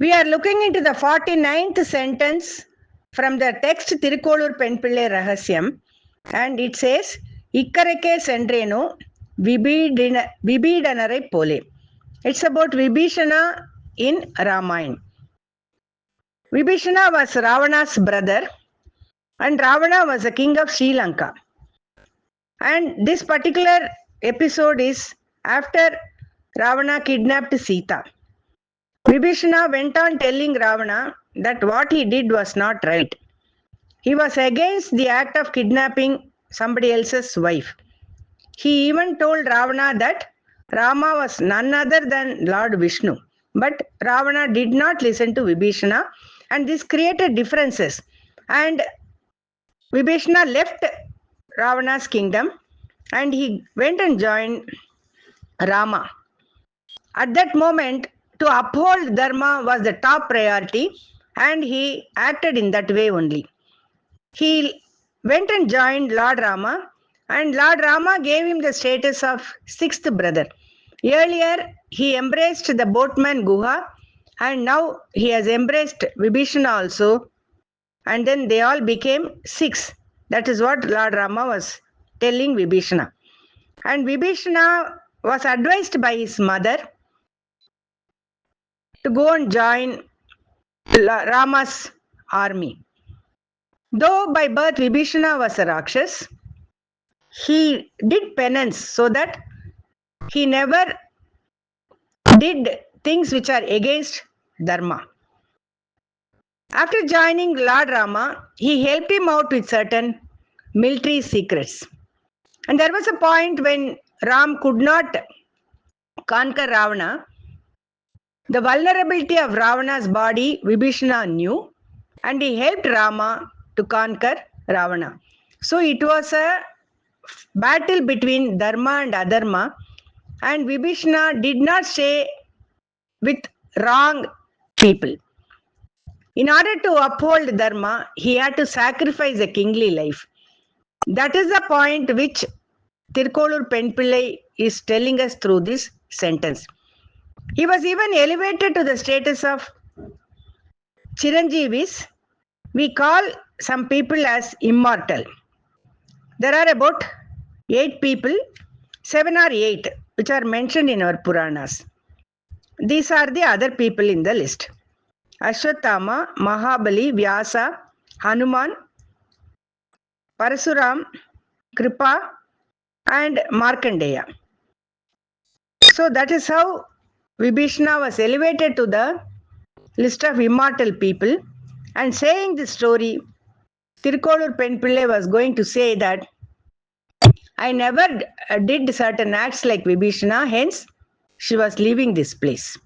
We are looking into the 49th sentence from the text Tirukkolur Penpillai Rahasyam, and it says, Ikkarake Sendreno Vibhidanarai Pole. It's about Vibhishana in Ramayana. Vibhishana was Ravana's brother, and Ravana was the king of Sri Lanka. And this particular episode is after Ravana kidnapped Sita. Vibhishana went on telling Ravana that what he did was not right. He was against the act of kidnapping somebody else's wife. He even told Ravana that Rama was none other than Lord Vishnu. But Ravana did not listen to Vibhishana, and this created differences. And Vibhishana left Ravana's kingdom and he went and joined Rama. At that moment, to uphold Dharma was the top priority, and he acted in that way only. He went and joined Lord Rama, and Lord Rama gave him the status of sixth brother. Earlier, he embraced the boatman Guha, and now he has embraced Vibhishana also, and then they all became six. That is what Lord Rama was telling Vibhishana. And Vibhishana was advised by his mother to go and join Rama's army. Though by birth Vibhishana was a Rakshas, he did penance so that he never did things which are against Dharma. After joining Lord Rama, he helped him out with certain military secrets. And there was a point when Ram could not conquer Ravana. The vulnerability of Ravana's body Vibhishana knew, and he helped Rama to conquer Ravana. So it was a battle between Dharma and Adharma, and Vibhishana did not stay with wrong people. In order to uphold Dharma, he had to sacrifice a kingly life. That is the point which Tirukkolur Penpillai is telling us through this sentence. He was even elevated to the status of Chiranjeevis. We call some people as immortal. There are about 8 people, 7 or 8, which are mentioned in our Puranas. These are the other people in the list. Ashwatthama, Mahabali, Vyasa, Hanuman, Parasuram, Kripa, and Markandeya. So that is how Vibhishana was elevated to the list of immortal people. And saying this story, Tirukkolur Penpillai was going to say that I never did certain acts like Vibhishana, hence she was leaving this place.